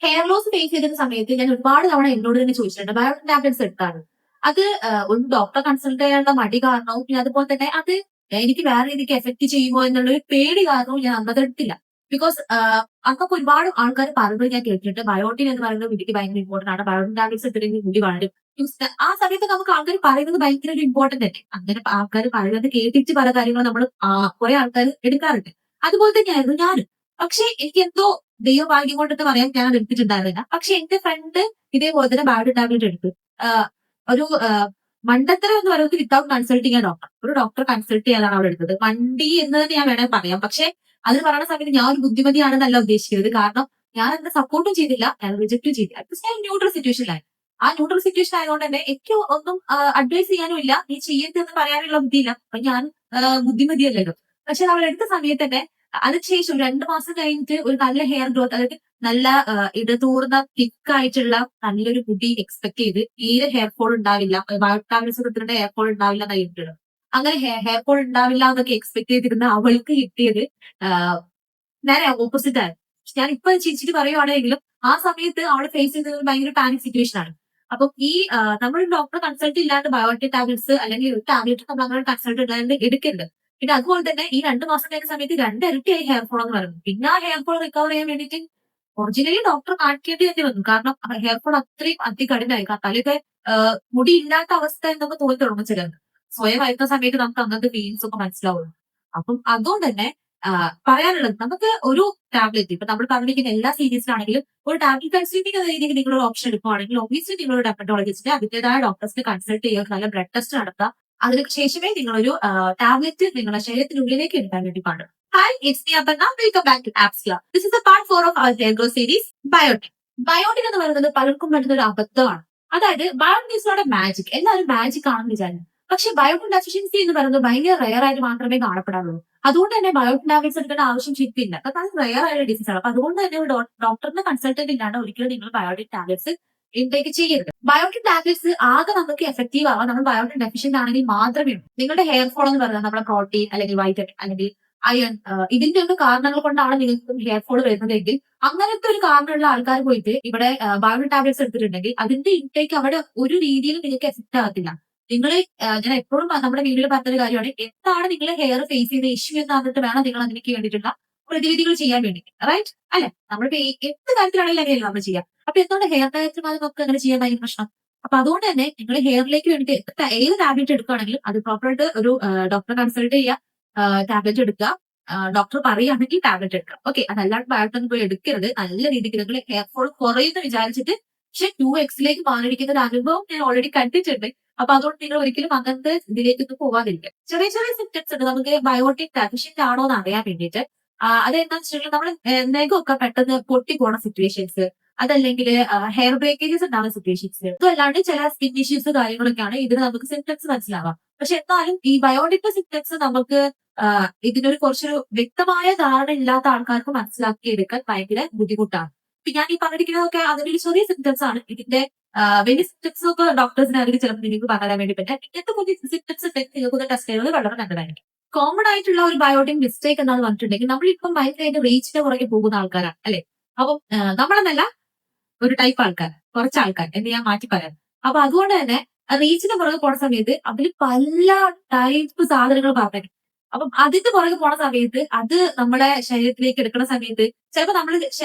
Hair loss phase ചെയ്തിരുന്ന സമയത്ത് ഞാൻ ഒരുപാട് തവണ എന്നോട് തന്നെ ചോദിച്ചിട്ടുണ്ട് ബയോട്ടിൻ ടാബ്ലറ്റ്സ് എടുത്താണ്. അത് ഒരു ഡോക്ടറെ കൺസൾട്ട് ചെയ്യാനുള്ള മടി കാരണവും പിന്നെ അതുപോലെ തന്നെ അത് എനിക്ക് വേറെ രീതിക്ക് എഫക്ട് ചെയ്യുമോ എന്നുള്ളൊരു പേടി കാരണവും ഞാൻ അന്നത് എടുത്തില്ല. ബിക്കോസ് അന്നൊക്കെ ഒരുപാട് ആൾക്കാർ പറയുന്നത് ഞാൻ കേട്ടിട്ടുണ്ട് ബയോട്ടിൻ എന്ന് പറയുന്നത് മുടിക്ക് ഭയങ്കര ഇമ്പോർട്ടന്റ് ആണ്. ബയോട്ടിൻ ടാബ്ലറ്റ്സ് എടുത്തില്ലെങ്കിൽ മുടി വളരും. ആ സമയത്ത് നമുക്ക് ആൾക്കാർ പറയുന്നത് ഭയങ്കര ഒരു ഇമ്പോർട്ടന്റ് അല്ലേ. അങ്ങനെ ആൾക്കാർ പറയുന്നത് കേട്ടിട്ട് പല കാര്യങ്ങളും നമ്മൾ കുറെ ആൾക്കാർ എടുക്കാറുണ്ട്. അതുപോലെ തന്നെയായിരുന്നു ഞാനും. പക്ഷെ എനിക്ക് എന്തോ ദൈവഭാഗ്യം കൊണ്ടെന്ന് പറയാൻ ഞാൻ അത് എടുത്തിട്ടുണ്ടായിരുന്നില്ല. പക്ഷെ എന്റെ ഫ്രണ്ട് ഇതേപോലെ തന്നെ ബയോട്ടിൻ ടാബ്ലറ്റ് എടുത്തു. ആഹ് ഒരു മണ്ടത്തരം എന്ന് പറയുന്നത് വിത്തൗട്ട് കൺസൾട്ടിങ് എ ഡോക്ടർ. ഒരു ഡോക്ടറെ കൺസൾട്ട് ചെയ്യാതാണ് അവൾ എടുത്തത്. മണ്ടി എന്ന് തന്നെ ഞാൻ വേണമെങ്കിൽ പറയാം. പക്ഷെ അതിന് പറയുന്ന സമയത്ത് ഞാൻ ഒരു ബുദ്ധിമതിയാണെന്നല്ല ഉദ്ദേശിക്കുന്നത്. കാരണം ഞാൻ അതിനെ സപ്പോർട്ടും ചെയ്തില്ല, ഞാൻ റിജക്റ്റും ചെയ്തില്ല. ഞാൻ ന്യൂട്രൽ സിറ്റുവേഷനിലായി. ആ ന്യൂട്രൽ സിറ്റുവേഷൻ ആയതുകൊണ്ട് തന്നെ എനിക്ക് ഒന്നും അഡ്വൈസ് ചെയ്യാനും ഇല്ല, നീ ചെയ്യരുതെന്ന് പറയാനുള്ള ബുദ്ധിയില്ല. അപ്പൊ ഞാൻ ബുദ്ധിമതിയല്ലല്ലോ. പക്ഷെ അവൾ എടുത്ത സമയത്ത് തന്നെ അതിനുശേഷം 2 മാസം കഴിഞ്ഞിട്ട് ഒരു നല്ല ഹെയർ ഗ്രോത്ത്, അതായത് നല്ല ഇടതൂർന്ന തിക്കായിട്ടുള്ള നല്ലൊരു മുടി എക്സ്പെക്ട് ചെയ്ത് തീരെ ഹെയർ ഫോൾ ഉണ്ടാവില്ല. ബയോട്ടാബ്ലറ്റ്സ് എടുത്തിട്ട് ഹെയർ ഫോൾ ഉണ്ടാവില്ല എന്നാണ് കേട്ടിട്ടുള്ളത്. അങ്ങനെ ഹെയർ ഫോൾ ഉണ്ടാവില്ല എന്നൊക്കെ എക്സ്പെക്ട് ചെയ്തിരുന്ന അവൾക്ക് കിട്ടിയത് ആഹ് നേരെ ഓപ്പോസിറ്റ് ആയിരുന്നു. പക്ഷെ ഞാൻ ഇപ്പൊ ചിരിച്ചിട്ട് പറയുവാണെങ്കിലും ആ സമയത്ത് അവൾ ഫേസ് ചെയ്തത് ഒരു ഭയങ്കര പാനിക് സിറ്റുവേഷൻ ആണ്. അപ്പം ഈ നമ്മൾ ഡോക്ടറെ കൺസൾട്ട് ഇല്ലാണ്ട് ബയോട്ടിക് ടാബ്ലറ്റ്സ് അല്ലെങ്കിൽ ഒരു ടാബ്ലറ്റ് നമ്മൾ അങ്ങനെ കൺസൾട്ട് ഇല്ലാണ്ട് എടുക്കരുത്. പിന്നെ അതുപോലെ തന്നെ ഈ 2 മാസം കഴിഞ്ഞ സമയത്ത് 2 ഇരട്ടിയായി ഹെയർ ഫോൾ എന്ന് പറയുന്നത്. പിന്നെ ആ ഹെയർ ഫോൾ റിക്കവർ ചെയ്യാൻ വേണ്ടിയിട്ട് ഒറിജിനലി ഡോക്ടറെ കാണിക്കേണ്ടി തന്നെ വന്നു. കാരണം ഹെയർ ഫോൾ അത്രയും അതികഠിനമായി. തലയൊക്കെ മുടി ഇല്ലാത്ത അവസ്ഥ എന്നൊക്കെ തോന്നി തുടങ്ങും ചിലർക്ക്. സ്വയം ആയിരുന്ന സമയത്ത് നമുക്ക് അങ്ങനത്തെ ഫീലിങ്സ് ഒക്കെ മനസ്സിലാവുള്ളൂ. അപ്പം അതുകൊണ്ട് തന്നെ പറയാനുള്ളത് നമുക്ക് ഒരു ടാബ്ലറ്റ് ഇപ്പൊ നമ്മൾ പറഞ്ഞിരിക്കുന്ന എല്ലാ സീരീസിലാണെങ്കിലും ഒരു ടാബ്ലറ്റ് കൺസ്യൂമിംഗ് എന്ന രീതിയിൽ നിങ്ങൾ ഒരു ഓപ്ഷൻ എടുക്കുകയാണെങ്കിൽ ഒബ്വിയസ്ലി നിങ്ങൾ ഒരു ഡെർമറ്റോളജിസ്റ്റിനെ അതിന്റേതായ ഡോക്ടേഴ്സിനെ കൺസൾട്ട് ചെയ്യുക, നല്ല ബ്ലഡ് ടെസ്റ്റ് നടത്തുക. അതിന് ശേഷമേ നിങ്ങളൊരു ടാബ്ലറ്റ് നിങ്ങളുടെ ശരീരത്തിനുള്ളിലേക്ക് എടുക്കാൻ വേണ്ടി പാടുള്ളൂ. Hi, it's me Aparna. Welcome back to Appsla. This is the part 4 of our Dendro series, Biotic. Biotic എന്ന് പറയുന്നത് പലർക്കും വരുന്ന ഒരു അബദ്ധമാണ്. അതായത് biotic is not a magic. എല്ലാവരും മാജിക് ആണെന്ന് വിചാരിക്കും. പക്ഷെ ബയോട്ടിൻ ഡെഫിഷ്യൻസി എന്ന് പറയുന്നത് ഭയങ്കര റെയർ ആയിട്ട് മാത്രമേ കാണപ്പെടാറുള്ളൂ. അതുകൊണ്ട് തന്നെ ബയോട്ടിൻ ടാബ്ലറ്റ്സ് എടുക്കേണ്ട ആവശ്യം ശരിക്കില്ല. കാരണം അത് റെയർ ആയ ഡിസീസ് ആണ്. അപ്പൊ അതുകൊണ്ട് തന്നെ ഒരു ഡോക്ടറിന്റെ കൺസൾട്ടന്റ് ഇല്ലാണ്ട് ഒരിക്കലും നിങ്ങൾ ബയോട്ടിക് ടാബ്ലറ്റ്സ് ഇൻടേക്ക് ചെയ്യരുത്. ബയോട്ടിക് ടാബ്ലറ്റ്സ് ആകെ നമുക്ക് എഫക്റ്റീവ് ആവാൻ നമ്മൾ ബയോട്ടിൻ ഡെഫിഷ്യന്റ് ആണെങ്കിൽ മാത്രമേ ഉള്ളൂ. നിങ്ങളുടെ ഹെയർ ഫോൾ എന്ന് പറയുന്നത് നമ്മുടെ പ്രോട്ടീൻ അല്ലെങ്കിൽ വൈറ്റമിൻ അല്ലെങ്കിൽ അയൺ ഇതിന്റെ ഒക്കെ കാരണങ്ങൾ കൊണ്ടാണ് നിങ്ങൾക്ക് ഹെയർ ഫോൾ വരുന്നതെങ്കിൽ അങ്ങനത്തെ ഒരു കാരണമുള്ള ആൾക്കാർ പോയിട്ട് ഇവിടെ ബയോട്ടിൻ ടാബ്ലറ്റ്സ് എടുത്തിട്ടുണ്ടെങ്കിൽ അതിന്റെ ഇൻടേക്ക് അവിടെ ഒരു രീതിയിലും നിങ്ങൾക്ക് എഫക്ട് ആകത്തില്ല. നിങ്ങൾ ഞാൻ എപ്പോഴും നമ്മുടെ വീഡിയോയിൽ പറഞ്ഞൊരു കാര്യമാണ്, എന്താണ് നിങ്ങൾ ഹെയർ ഫേസ് ചെയ്ത ഇഷ്യൂ എന്ന് പറഞ്ഞിട്ട് വേണം നിങ്ങൾ അതിലേക്ക് വേണ്ടിയിട്ടുള്ള പ്രതിവിധികൾ ചെയ്യാൻ വേണ്ടി. റൈറ്റ് അല്ലെ? നമ്മളിപ്പോ എന്ത് കാര്യത്തിലാണെങ്കിലും അങ്ങനെയല്ല നമ്മൾ ചെയ്യാം. അപ്പൊ എന്തുകൊണ്ട് ഹെയർ ഡയറ്റുമായി നമുക്ക് അങ്ങനെ ചെയ്യാൻ ഭയങ്കര പ്രശ്നം? അപ്പൊ അതുകൊണ്ട് തന്നെ നിങ്ങൾ ഹെയറിലേക്ക് വേണ്ടിയിട്ട് ഏത് ടാബ്ലറ്റ് എടുക്കുകയാണെങ്കിലും അത് പ്രോപ്പറായിട്ട് ഒരു ഡോക്ടറെ കൺസൾട്ട് ചെയ്യുക, ടാബ്ലറ്റ് എടുക്കുക. ഡോക്ടർ പറയുകയാണെങ്കിൽ ടാബ്ലറ്റ് എടുക്കാം. ഓക്കെ, അതല്ലാണ്ട് ബയോട്ടിൻ പോയി എടുക്കരുത്. നല്ല രീതിക്ക് നിങ്ങൾ ഹെയർ ഫോൾ കുറയുമെന്ന് വിചാരിച്ചിട്ട് പക്ഷെ 2x മാറിയിരിക്കുന്ന ഒരു അനുഭവം ഞാൻ ഓൾറെഡി കണ്ടിട്ടുണ്ട്. അപ്പൊ അതുകൊണ്ട് നിങ്ങൾ ഒരിക്കലും അങ്ങനത്തെ ഇതിലേക്കൊന്നും പോവാതിരിക്കുക. ചെറിയ ചെറിയ സിംറ്റംസ് ഉണ്ട് നമുക്ക് ബയോട്ടിക് ഡെഫിഷ്യന്റ് ആണോ എന്ന് അറിയാൻ വേണ്ടിയിട്ട്. അതെന്താണെന്ന് വെച്ചിട്ടുണ്ടെങ്കിൽ നമ്മൾ നെഗമൊക്കെ പെട്ടെന്ന് പൊട്ടിപ്പോണ സിറ്റുവേഷൻസ്, അതല്ലെങ്കിൽ ഹെയർ ബ്രേക്കേജസ് ഉണ്ടാകുന്ന സിറ്റുവേഷൻസ്, ഇതല്ലാണ്ട് ചില സ്കിൻ ഇഷ്യൂസ് കാര്യങ്ങളൊക്കെയാണ് ഇതിന് നമുക്ക് സിംറ്റംസ് മനസ്സിലാവാം. പക്ഷെ എന്നാലും ഈ ബയോട്ടിക് സിംറ്റംസ് നമുക്ക് ഇതിനൊരു കുറച്ചൊരു വ്യക്തമായ ധാരണ ഇല്ലാത്ത ആൾക്കാർക്ക് മനസ്സിലാക്കിയെടുക്കാൻ ഭയങ്കര ബുദ്ധിമുട്ടാണ്. ഇപ്പൊ ഞാൻ ഈ പറഞ്ഞിരിക്കുന്നതൊക്കെ അതിന്റെ ഒരു ചെറിയ സിംറ്റംസ് ആണ്. ഇതിന്റെ വലിയ സിംറ്റംസ് ഒക്കെ ഡോക്ടേഴ്സിനായിരിക്കും ചിലപ്പോൾ നിങ്ങൾക്ക് പറയാൻ വേണ്ടി പറ്റും. ഇങ്ങനത്തെ കുറച്ച് സിംറ്റംസ് നിൽക്കുന്ന ടെസ്റ്റുകൾ വളരെ നല്ലതായിരിക്കും. കോമൺ ആയിട്ടുള്ള ഒരു ബയോട്ടിക് മിസ്റ്റേക്ക് എന്താണെന്ന് പറഞ്ഞിട്ടുണ്ടെങ്കിൽ നമ്മളിപ്പം ഭയങ്കരമായിട്ട് റീച്ചിന്റെ പുറകെ പോകുന്ന ആൾക്കാരാണ് അല്ലെ. അപ്പം നമ്മളെന്നല്ല, ഒരു ടൈപ്പ് ആൾക്കാർ, കുറച്ച് ആൾക്കാർ എന്ന് ഞാൻ മാറ്റി പറയാം. അപ്പൊ അതുകൊണ്ട് തന്നെ റീച്ചിന്റെ പുറകെ പോണ സമയത്ത് അതിൽ പല ടൈപ്പ് സാധനങ്ങൾ പറഞ്ഞു. അപ്പം അതിന്റെ പുറകെ പോണ സമയത്ത് അത് നമ്മുടെ ശരീരത്തിലേക്ക് എടുക്കുന്ന സമയത്ത് ചിലപ്പോൾ നമ്മൾ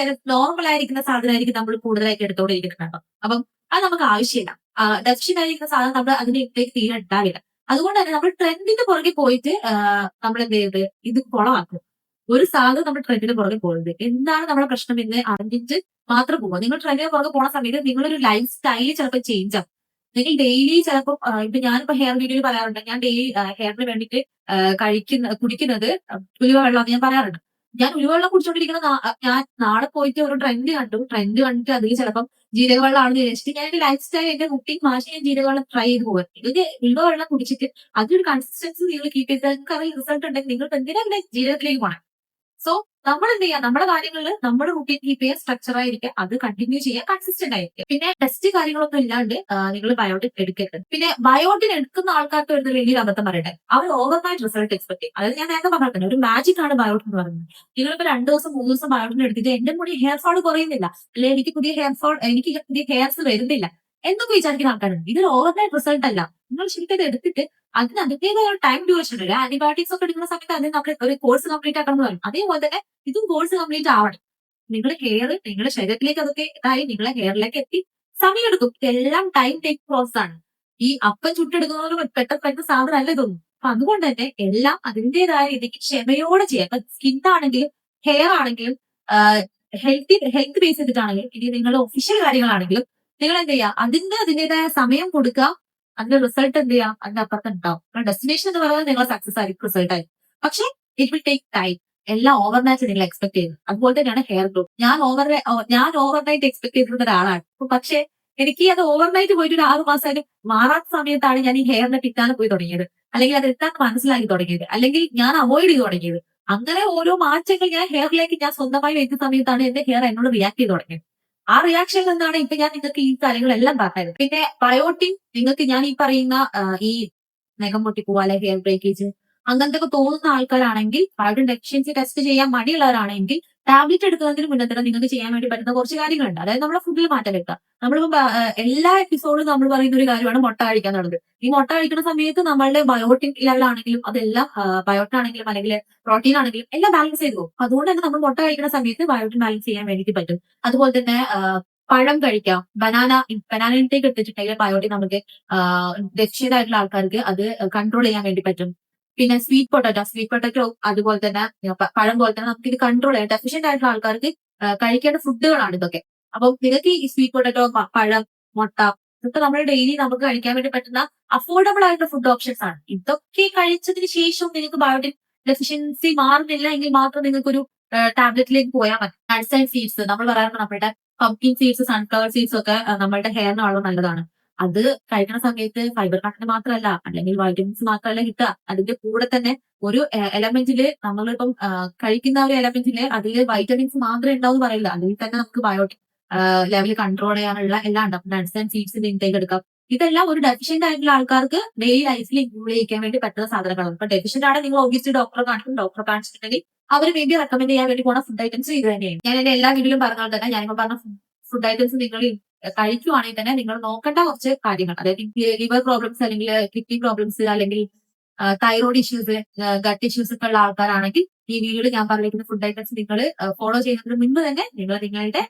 നോർമൽ ആയിരിക്കുന്ന സാധനമായിരിക്കും നമ്മൾ കൂടുതലായിട്ട് എടുത്തോണ്ടിരിക്കുന്നുണ്ടോ. അപ്പം അത് നമുക്ക് ആവശ്യമില്ല. ഡെഫിഷ്യന്റ് ആയിരിക്കുന്ന സാധനം നമ്മൾ അതിന്റെ ഇട്ടേക്ക് തീരെ ഉണ്ടാവില്ല. അതുകൊണ്ട് തന്നെ നമ്മൾ ട്രെൻഡിന്റെ പുറകെ പോയിട്ട് നമ്മൾ എന്ത് ചെയ്ത് ഇത് കുളമാക്കും. ഒരു സാധനം നമ്മൾ ട്രെൻഡിന് പുറകെ പോകുന്നത് എന്താണ് നമ്മുടെ പ്രശ്നം എന്ന് അറിഞ്ഞിട്ട് മാത്രം പോവുക. നിങ്ങൾ ട്രെൻഡിന് പുറകെ പോണ സമയത്ത് നിങ്ങളൊരു ലൈഫ് സ്റ്റൈൽ ചിലപ്പോൾ ചേഞ്ച് ആവും. നിങ്ങൾ ഡെയിലി ചിലപ്പോൾ ഇപ്പൊ ഞാനിപ്പോ ഹെയർ വീഡിയോയിൽ പറയാറുണ്ട്, ഞാൻ ഡെയിലി ഹെയറിന് വേണ്ടിയിട്ട് കുടിക്കുന്നത് ഉലുവവെള്ളമാണെന്ന് ഞാൻ പറയാറുണ്ട്. ഞാൻ ഉലുവവെള്ളം കുടിച്ചോണ്ടിരിക്കുന്ന ഞാൻ നാളെ പോയിട്ട് ഒരു ട്രെൻഡ് കണ്ടു. ട്രെൻഡ് കണ്ടിട്ട് അതിൽ ചിലപ്പം ജീരകവെള്ളമാണെന്ന് വിചാരിച്ചിട്ട് ഞാൻ എന്റെ ലൈഫ് സ്റ്റൈൽ എന്റെ റുട്ടീൻ മാറ്റി ഞാൻ ജീരകവെള്ളം ട്രൈ ചെയ്ത് പോകും. ഇത് ഉലുവവെള്ളം കുടിച്ചിട്ട് അതിനൊരു കൺസിസ്റ്റൻസി നിങ്ങൾ കീപ്പ് ചെയ്താൽ നിങ്ങൾക്ക് അതിൽ റിസൾട്ട് ഉണ്ടെങ്കിൽ നിങ്ങൾ എന്തിനാ ജീരകത്തിലേക്ക് പോകണം? സോ നമ്മൾ എന്ത് ചെയ്യാം, നമ്മുടെ കാര്യങ്ങളിൽ നമ്മുടെ റൂട്ടീൻ കീപ്പ് ചെയ്യുക, സ്ട്രക്ചർ ആയിരിക്കുക, അത് കണ്ടിന്യൂ ചെയ്യുക, കൺസിസ്റ്റന്റ് ആയിരിക്കുക. പിന്നെ ടെസ്റ്റ് കാര്യങ്ങളൊന്നും ഇല്ലാണ്ട് നിങ്ങൾ ബയോട്ടിൻ എടുക്കരുത്. പിന്നെ ബയോട്ടിൻ എടുക്കുന്ന ആൾക്കാർക്ക് വരുന്ന വലിയൊരു അബദ്ധം പറയട്ടെ, അവർ ഓവർനൈറ്റ് റിസൾട്ട് എക്സ്പെക്ട് ചെയ്യും. അതായത് ഞാൻ നേരത്തെ പറഞ്ഞ തന്നെ ഒരു മാജിക് ആണ് ബയോട്ടിൻ എന്ന് പറയുന്നത്. നിങ്ങളിപ്പോ 2 ദിവസം 3 ദിവസം ബയോട്ടിൻ എടുത്തിട്ട് എന്റെ മുടി ഹെയർ ഫോൾ കുറയുന്നില്ല, അല്ലെങ്കിൽ എനിക്ക് പുതിയ ഹെയർസ് വരുന്നില്ല എന്നൊക്കെ വിചാരിക്കുന്ന ആൾക്കാരുണ്ട്. ഇതൊരു ഓവർനൈറ്റ് റിസൾട്ട് അല്ല. നിങ്ങൾ ശരിക്കും ഇത് എടുത്തിട്ട് അതിന് അതിന്റേതായ ഒരു ടൈം ഡ്യൂറേഷൻ ഉണ്ട്. ആന്റിബയോട്ടിക്സ് ഒക്കെ എടുക്കുന്ന സമയത്ത് അതിന് നമ്മൾ ഒരു കോഴ്സ് കംപ്ലീറ്റ് ആക്കണം എന്ന് പറയും. അതേപോലെ തന്നെ ഇതും കോഴ്സ് കംപ്ലീറ്റ് ആവണം. നിങ്ങളുടെ ഹെയർ നിങ്ങളുടെ ശരീരത്തിലേക്ക് അതൊക്കെ ഇതായി നിങ്ങളെ ഹെയറിലേക്ക് എത്തി സമയമെടുക്കും. ഇതെല്ലാം ടൈം ടേക്ക് പ്രോസസ് ആണ്. ഈ അപ്പം ചുട്ടെടുക്കുന്നവരും പെട്ടെന്ന് സാധനം അല്ല ഇതൊന്നും. അപ്പൊ അതുകൊണ്ട് തന്നെ എല്ലാം അതിന്റേതായ രീതിക്ക് ക്ഷമയോടെ ചെയ്യാം. ഇപ്പൊ സ്കിൻ ആണെങ്കിലും ഹെയർ ആണെങ്കിലും ഹെൽത്ത് ബേസ് ചെയ്തിട്ടാണെങ്കിലും ഇനി നിങ്ങളുടെ ഒഫീഷ്യൽ കാര്യങ്ങളാണെങ്കിലും നിങ്ങൾ എന്ത് ചെയ്യുക, അതിന്റേതായ സമയം കൊടുക്കുക. അതിന്റെ റിസൾട്ട് എന്ത് ചെയ്യാം, അതിന്റെ അപ്പുറത്ത് ഉണ്ടാവും. ഡെസ്റ്റിനേഷൻ എന്ന് പറയുന്നത് നിങ്ങളെ സക്സസ് ആയിരിക്കും, റിസൾട്ട് ആയിരിക്കും. പക്ഷെ ഇറ്റ് വിൽ ടേക്ക് ടൈം. എല്ലാം ഓവർനൈറ്റ് നിങ്ങൾ എക്സ്പെക്ട് ചെയ്യുന്നത്. അതുപോലെ തന്നെയാണ് ഹെയർ ഗ്രോത്ത്. ഞാൻ ഓവർനൈറ്റ് എക്സ്പെക്ട് ചെയ്തിരുന്ന ഒരാളാണ്. പക്ഷെ എനിക്ക് അത് ഓവർനൈറ്റ് പോയിട്ട് ഒരു 6 മാസമായിട്ട് മാറാത്ത സമയത്താണ് ഞാൻ ഈ ഹെയറിന്റെ പിന്നാലെ പോയി തുടങ്ങിയത്, അല്ലെങ്കിൽ അത് എത്താൻ മനസ്സിലാക്കി തുടങ്ങിയത്, അല്ലെങ്കിൽ ഞാൻ അവോയ്ഡ് ചെയ്ത് തുടങ്ങിയത്. അങ്ങനെ ഓരോ മാറ്റങ്ങൾ ഞാൻ ഹെയറിലേക്ക് ഞാൻ സ്വന്തമായി വരുന്ന സമയത്താണ് എന്റെ ഹെയർ എന്നോട് റിയാക്ട് ചെയ്ത് തുടങ്ങിയത്. ആ റിയാക്ഷനിൽ നിന്നാണ് ഇപ്പൊ ഞാൻ നിങ്ങൾക്ക് ഈ കാര്യങ്ങളെല്ലാം പറഞ്ഞത്. പിന്നെ ബയോട്ടിൻ നിങ്ങൾക്ക് ഞാൻ ഈ പറയുന്ന ഈ നഖം പൊട്ടിപ്പോവുക അല്ലെങ്കിൽ ഹെയർ ബ്രേക്കേജ് അങ്ങനത്തെ ഒക്കെ തോന്നുന്ന ആൾക്കാരാണെങ്കിൽ, ബയോട്ടിൻ ഡെഫിഷ്യൻസി ടെസ്റ്റ് ചെയ്യാൻ മടിയുള്ളവരാണെങ്കിൽ ടാബ്ലറ്റ് എടുക്കുന്നതിന് മുന്നേ തന്നെ നിങ്ങൾക്ക് ചെയ്യാൻ വേണ്ടി പറ്റുന്ന കുറച്ച് കാര്യങ്ങളുണ്ട്. അതായത് നമ്മുടെ ഫുഡിൽ മാറ്റം വരുത്തുക. നമ്മളിപ്പോ എല്ലാ എപ്പിസോഡിലും നമ്മൾ പറയുന്ന ഒരു കാര്യമാണ് മുട്ട കഴിക്കാൻ എന്നുള്ളത്. ഈ മുട്ട കഴിക്കുന്ന സമയത്ത് നമ്മളുടെ ബയോട്ടിൻ ലെവൽ ആണെങ്കിലും അതെല്ലാം ബയോട്ടിൻ ആണെങ്കിലും അല്ലെങ്കിൽ പ്രോട്ടീൻ ആണെങ്കിലും എല്ലാം ബാലൻസ് ചെയ്ത് പോകും. അതുകൊണ്ട് തന്നെ നമ്മൾ മുട്ട കഴിക്കുന്ന സമയത്ത് ബയോട്ടിൻ ബാലൻസ് ചെയ്യാൻ വേണ്ടിയിട്ട് പറ്റും. അതുപോലെ തന്നെ പഴം കഴിക്കാം. ബനാന ഇൻടേക്ക് എടുത്തിട്ടുണ്ടെങ്കിൽ ബയോട്ടിൻ നമുക്ക് ഡെഫിഷ്യന്റ് ആയിട്ടുള്ള ആൾക്കാർക്ക് അത് കൺട്രോൾ ചെയ്യാൻ വേണ്ടി പറ്റും. പിന്നെ സ്വീറ്റ് പൊട്ടാറ്റോ അതുപോലെ തന്നെ പഴം പോലെ തന്നെ നമുക്ക് ഇത് കൺട്രോൾ ചെയ്യാം. ഡെഫിഷ്യന്റ് ആയിട്ടുള്ള ആൾക്കാർക്ക് കഴിക്കേണ്ട ഫുഡുകളാണ് ഇതൊക്കെ. അപ്പൊ നിങ്ങൾക്ക് ഈ സ്വീറ്റ് പൊട്ടാറ്റോ, പഴം, മുട്ട ഇതൊക്കെ നമ്മുടെ ഡെയിലി നമുക്ക് കഴിക്കാൻ വേണ്ടി പറ്റുന്ന അഫോർഡബിൾ ആയിട്ടുള്ള ഫുഡ് ഓപ്ഷൻസ് ആണ്. ഇതൊക്കെ കഴിച്ചതിന് ശേഷവും നിങ്ങൾക്ക് ബയോട്ടിൻ ഡെഫിഷ്യൻസി മാറുന്നില്ല എങ്കിൽ മാത്രം നിങ്ങൾക്ക് ഒരു ടാബ്ലറ്റിലേക്ക് പോയാൽ മതി. നട്ട്സ് ആൻഡ് സീഡ്സ് നമ്മൾ പറയാറുണ്ട്, നമ്മുടെ പംകിൻ സീഡ്സ്, സൺഫ്ലവർ സീഡ്സ് ഒക്കെ നമ്മുടെ ഹെയറിന് വളരെ നല്ലതാണ്. അത് കഴിക്കുന്ന സമയത്ത് ഫൈബർ കണ്ടന്റ് മാത്രമല്ല, അല്ലെങ്കിൽ വൈറ്റമിൻസ് മാത്രമല്ല കിട്ടുക, അതിന്റെ കൂടെ തന്നെ ഒരു എലമെന്റില് നമ്മളിപ്പം കഴിക്കുന്ന ഒരു എലമെന്റില് അതില് വൈറ്റമിൻസ് മാത്രമേ ഉണ്ടാവും പറയില്ല, അതിൽ തന്നെ നമുക്ക് ബയോട്ടിക് ലെവൽ കൺട്രോൾ ചെയ്യാനുള്ള എല്ലാം ഉണ്ട്. നട്ട്സ് ആൻഡ് സീഡ്സിന്റെ ഇൻടേക്ക് എടുക്കാം. ഇതെല്ലാം ഒരു ഡെഫിഷ്യന്റ് ആയിട്ടുള്ള ആൾക്കാർക്ക് ഡെയിലി ലൈഫിൽ ഇൻക്ലൂഡ് ചെയ്യിക്കാൻ വേണ്ടി പറ്റുന്ന സാധനങ്ങളാണ്. ഇപ്പൊ ഡെഫിഷ്യന്റ് ആണ് നിങ്ങൾ ഒബ്വിയസ്ലി ഡോക്ടറെ കാണിക്കും. ഡോക്ടറെ കാണിച്ചിട്ടുണ്ടെങ്കിൽ അവർ വേണ്ടി റെക്കമെൻഡ് ചെയ്യാൻ വേണ്ടി പോണ ഫുഡ് ഐറ്റംസ് ഇത് തന്നെയാണ്. ഞാൻ എന്റെ എല്ലാ വീഡിയോയിലും പറഞ്ഞ പോലെ തന്നെ ഞാനിപ്പോ പറഞ്ഞ ഫുഡ് ഐറ്റംസ് നിങ്ങൾ കഴിക്കുവാണെങ്കിൽ തന്നെ നിങ്ങൾ നോക്കേണ്ട കുറച്ച് കാര്യങ്ങൾ, അതായത് ലിവർ പ്രോബ്ലംസ് അല്ലെങ്കിൽ കിഡ്നി പ്രോബ്ലംസ് അല്ലെങ്കിൽ തൈറോയ്ഡ് ഇഷ്യൂസ്, ഗട്ട് ഇഷ്യൂസ് ഒക്കെ ഉള്ള ആൾക്കാരാണെങ്കിൽ ഈ വീഡിയോയിൽ ഞാൻ പറഞ്ഞിരിക്കുന്ന ഫുഡ് ഐറ്റംസ് നിങ്ങൾ ഫോളോ ചെയ്യുന്നതിന് മുൻപ് തന്നെ നിങ്ങൾ നിങ്ങളുടെ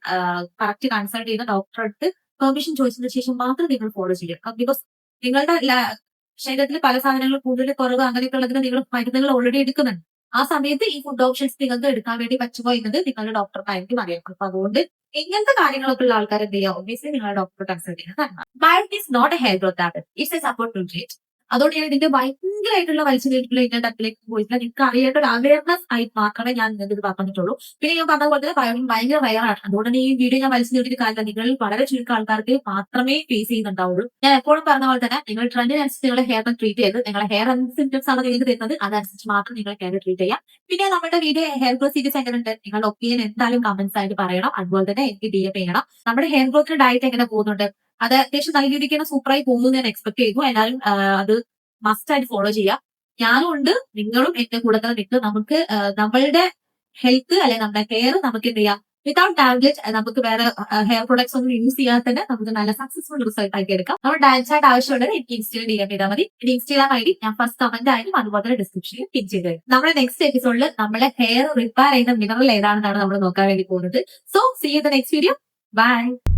കറക്റ്റ് കൺസൾട്ട് ചെയ്യുന്ന ഡോക്ടറെ അടുത്ത് പെർമിഷൻ ചോദിച്ചതിന് ശേഷം മാത്രം നിങ്ങൾ ഫോളോ ചെയ്യുക. ബിക്കോസ് നിങ്ങളുടെ ശരീരത്തിൽ പല സാധനങ്ങൾ കൂടുതൽ കുറവ് അങ്ങനെയൊക്കെ ഉള്ളതിന് നിങ്ങൾ മരുന്നുകൾ ഓൾറെഡി എടുക്കുന്നുണ്ട്. ആ സമയത്ത് ഈ ഫുഡ് ഓപ്ഷൻസ് നിങ്ങൾക്ക് എടുക്കാൻ വേണ്ടി പറ്റുമോ എന്നത് നിങ്ങളുടെ ഡോക്ടർക്കായിരിക്കും അറിയാം. അപ്പൊ അതുകൊണ്ട് ഇങ്ങനത്തെ കാര്യങ്ങളൊക്കെ ഉള്ള ആൾക്കാർ എന്ത് ചെയ്യുക, ഒബ്വിയസ്ലി നിങ്ങളുടെ ഡോക്ടറെ കൺസൾട്ട് ചെയ്യുന്നത്. Biotin is not a hair growth tablet, it's a support nutrient. അതുകൊണ്ട് ഞാൻ ഇതിന്റെ ഭയങ്കരമായിട്ടുള്ള വലിച്ചിട്ടുള്ള ഇതിന്റെ തട്ടിലേക്ക് പോയിട്ടില്ല. നിങ്ങൾക്ക് അറിയേണ്ട ഒരു അവയർനെസ് ആയിട്ട് മാത്രമേ ഞാൻ നിങ്ങൾക്ക് ഇത് പറഞ്ഞിട്ടുള്ളൂ. പിന്നെ ഞാൻ പറഞ്ഞ പോലെ തന്നെ ബയോട്ടിൻ ഭയങ്കര റയറാണ്. അതുകൊണ്ട് തന്നെ ഈ വീഡിയോ ഞാൻ വലിച്ചു നീട്ടിയിട്ട് കാര്യമില്ല. നിങ്ങളിൽ വളരെ ചുരുക്കം ആൾക്കാർക്ക് മാത്രമേ ഫേസ് ചെയ്യുന്നുണ്ടാവുള്ളൂ. ഞാൻ എപ്പോഴും പറഞ്ഞ പോലെ തന്നെ നിങ്ങൾ ട്രെൻഡിനനുസരിച്ച് നിങ്ങളുടെ ഹെയറിനെ ട്രീറ്റ് ചെയ്ത് നിങ്ങളുടെ ഹെയർ എന്ത് സിംറ്റംസ് ആണ് നിങ്ങൾക്ക് തരുന്നത് അതനുസരിച്ച് മാത്രം നിങ്ങൾ ഹെയർ ട്രീറ്റ് ചെയ്യാം. പിന്നെ നമ്മുടെ വീഡിയോ ഹെയർ ഗ്രോത്ത് സീരീസ് എങ്ങനെയുണ്ട്, നിങ്ങളുടെ ഒപ്പീനിയൻ എന്തായാലും കമന്റ്സ് ആയിട്ട് പറയണം. അതുപോലെ തന്നെ എനിക്ക് DM ചെയ്യണം. നമ്മുടെ ഹെയർ ഗ്രോത്തിന് ഡയറ്റ് എങ്ങനെ പോകുന്നുണ്ട്, അത് അത്യാവശ്യം നല്ല രീതിക്ക് തന്നെ സൂപ്പറായി പോകുന്നു ഞാൻ എക്സ്പെക്ട് ചെയ്യുന്നു. എല്ലാവരും അത് മസ്റ്റ് ആയിട്ട് ഫോളോ ചെയ്യുക. ഞാനും ഉണ്ട്, നിങ്ങളും എന്റെ കൂടെ തന്നെ നിൽക്കുക. നമുക്ക് നമ്മളുടെ ഹെൽത്ത് അല്ലെങ്കിൽ നമ്മുടെ ഹെയർ നമുക്ക് എന്ത് ചെയ്യാം, വിതൗട്ട് ടാബ്ലറ്റ് നമുക്ക് വേറെ ഹെയർ പ്രൊഡക്ട്സ് ഒന്നും യൂസ് ചെയ്യാതെ തന്നെ നമുക്ക് നല്ല സക്സസ്ഫുൾ റിസൾട്ട് ആക്കി എടുക്കാം. നമ്മൾ ഡയറ്റ് ചാർട്ട് ആവശ്യമുണ്ടെങ്കിൽ എനിക്ക് ഇൻസ്റ്റയിൽ DM ചെയ്താൽ മതി. എന്റെ ഇൻസ്റ്റാഗ്രാം ID ഞാൻ ഫസ്റ്റ് കമന്റ് ആയാലും അതുപോലെ തന്നെ ഡിസ്ക്രിപ്ഷനിൽ പിൻ ചെയ്ത് തരും. നമ്മുടെ നെക്സ്റ്റ് എപ്പിസോഡിൽ നമ്മളെ ഹെയർ റിപ്പയർ ചെയ്യുന്ന മിനറൽ ഏതാണെന്നാണ് നമ്മൾ നോക്കാൻ വേണ്ടി പോകുന്നത്. So see you the next video. By.